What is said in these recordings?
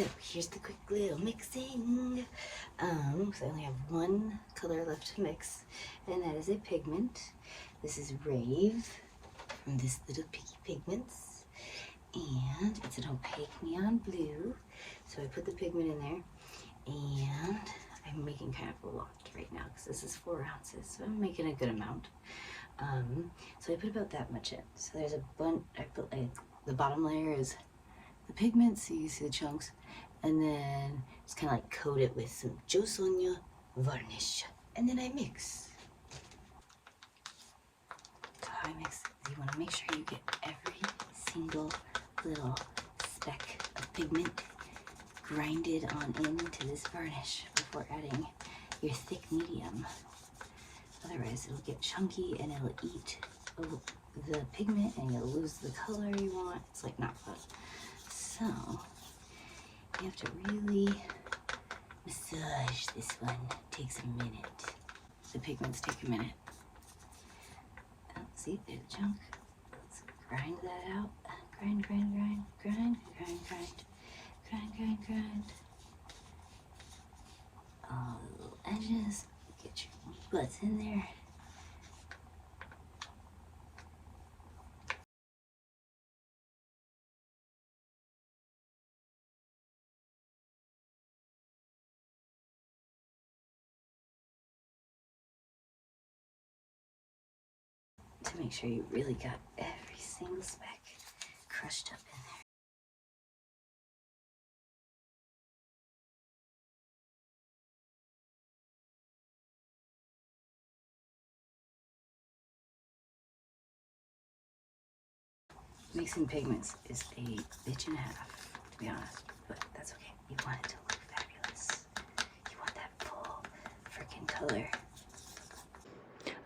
So here's the quick little mixing. So I only have one color left to mix, and that is a pigment. This is Rave from this Little Piggy Pigments, and it's an opaque neon blue. So I put the pigment in there, and I'm making kind of a lot right now because this is 4 ounces, so I'm making a good amount. So I put about that much in. So there's a bunch. I put like the bottom layer is the pigment, so you see the chunks, and then just kind of like coat it with some Jo Sonja Varnish, and then I mix. So how I mix is you want to make sure you get every single little speck of pigment grinded on into this varnish before adding your thick medium. Otherwise it'll get chunky and it'll eat the pigment and you'll lose the color you want. It's like not fun. So you have to really massage this one. It takes a minute. The pigments take a minute. Oh, see, there's a chunk. Let's grind that out. Grind, grind, grind, grind, grind, grind, grind, grind, grind. All the little edges. Get your butts in there. To make sure you really got every single speck crushed up in there. Mixing pigments is a bitch and a half, to be honest, but that's okay. You want it to look fabulous. You want that full freaking color.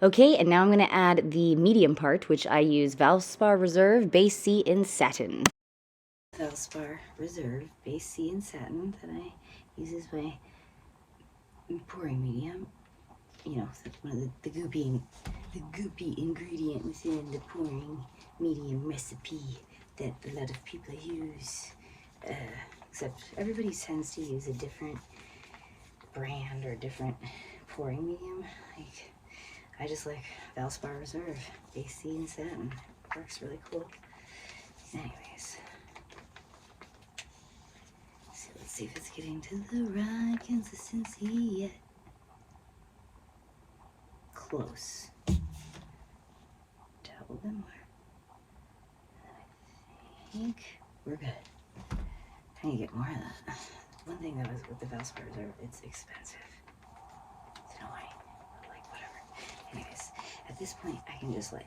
Okay, and now I'm going to add the medium part, which I use Valspar Reserve Base C in Satin. Valspar Reserve Base C in Satin that I use as my pouring medium. You know, one of the goopy ingredient within the pouring medium recipe that a lot of people use. Except everybody tends to use a different brand or different pouring medium. Like, I just like Valspar Reserve Base C and Satin. Works really cool. Anyways, so let's see if it's getting to the right consistency yet. Close. Dabble them more. I think we're good. I need to get more of that. One thing that was with the Valspar Reserve, it's expensive. It's annoying, but like whatever. Anyways, at this point I can just like,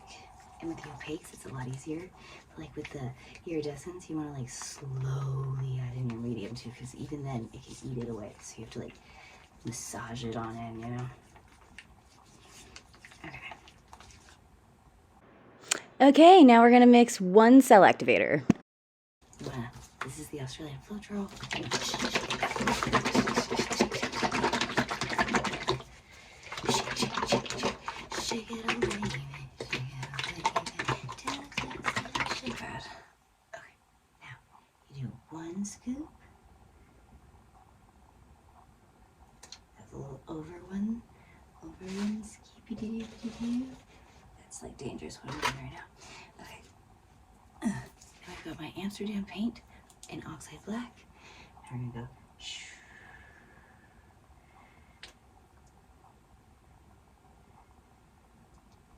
and with the opaques it's a lot easier. But like with the iridescence, you want to like slowly add in your medium too, because even then it can eat it away. So you have to like massage it on in, you know? Okay, now we're gonna mix 1 cell activator. This is the Australian Floetrol. Shake it away, shake it out. Okay, now you do 1 scoop. That's a little over one scoopy doo. That's like dangerous what I'm doing right now. Okay. Now I've got my Amsterdam paint in Oxide Black. And we're gonna go shoo.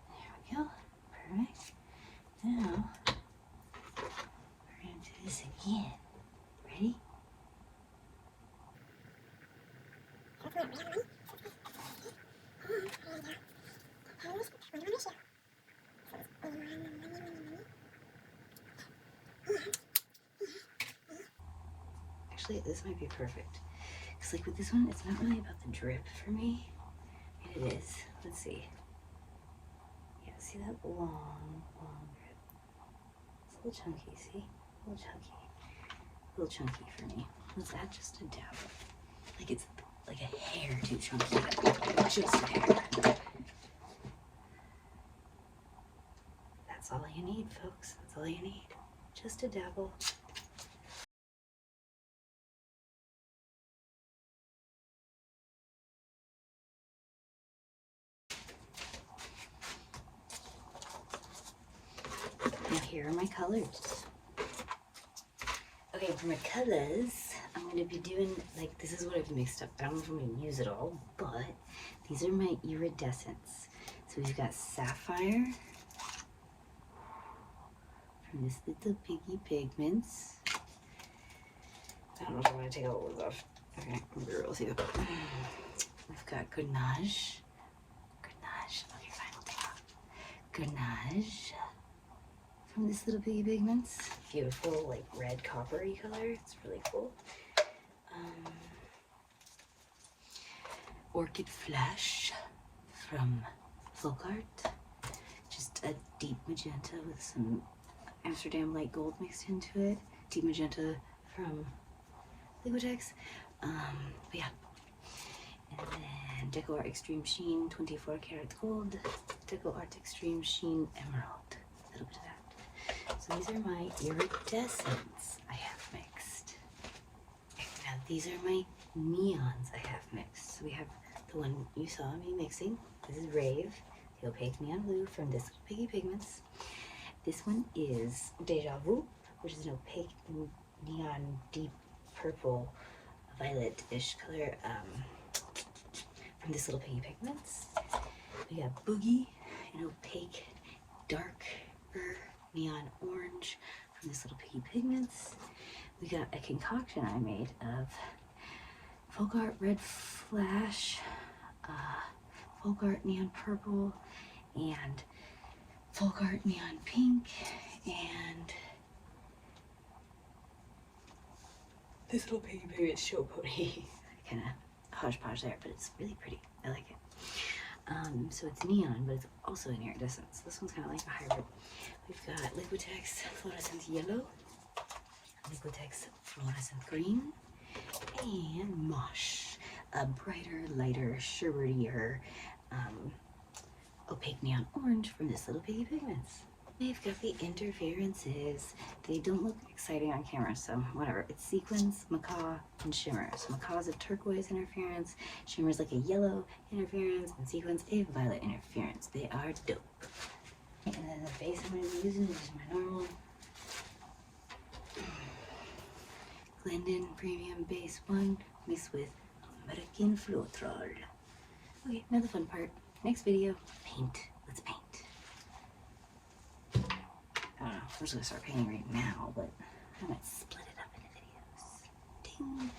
There we go. Perfect. Now we're gonna do this again. Ready? Actually, this might be perfect. Because like with this one, it's not really about the drip for me. I mean, it is. Let's see. Yeah, see that long drip? It's a little chunky, see? A little chunky. A little chunky for me. Let's add just a dab. Like it's like a hair too chunky. Just a hair. That's all you need, folks. That's all you need. Just a dabble. colors. Okay, for my colors, I'm going to be doing, like, this is what I've mixed up. I don't know if I'm going to use it all, but these are my iridescents. So we've got sapphire from this little piggy pigments. I don't know if I want to take all those off. Okay, I'm be real with you. We've got Grenache. Okay, fine, we'll take off. Grenache from this little piggy pigments. Beautiful, like red coppery color. It's really cool. Orchid Flash from Folkart. Just a deep magenta with some Amsterdam light gold mixed into it. Deep magenta from Liquitex. But yeah. And then Deco Art Extreme Sheen 24 karat gold. Deco Art Extreme Sheen Emerald. A little bit of that. So these are my iridescents I have mixed. Now these are my neons I have mixed. So we have the one you saw me mixing. This is Rave, the opaque neon blue from this little piggy pigments. This one is Deja Vu, which is an opaque neon deep purple violet-ish color from this little piggy pigments. We got Boogie, an opaque darker neon orange from this little piggy pigments. We got a concoction I made of Folkart Red Flash, Folkart Neon Purple, and Folkart Neon Pink, and this little piggy pigment show pony. Kind of hodgepodge there, but it's really pretty. I like it. So it's neon, but it's also an iridescent. So this one's kind of like a hybrid. We've got Liquitex Fluorescent Yellow, Liquitex Fluorescent Green, and Mosh, a brighter, lighter, sugarier, opaque neon orange from this little piggy pigments. We've got the interferences. They don't look exciting on camera, so whatever. It's sequins, macaw, and shimmer. So macaw's a turquoise interference, shimmer's like a yellow interference, and sequins a violet interference. They are dope. And then the base I'm going to be using is my normal Glidden Premium Base 1 mixed with American Floetrol. Okay, now the fun part. Next video, paint. Let's paint. I don't know, I'm just gonna start painting right now, but I might split it up into videos. Ding!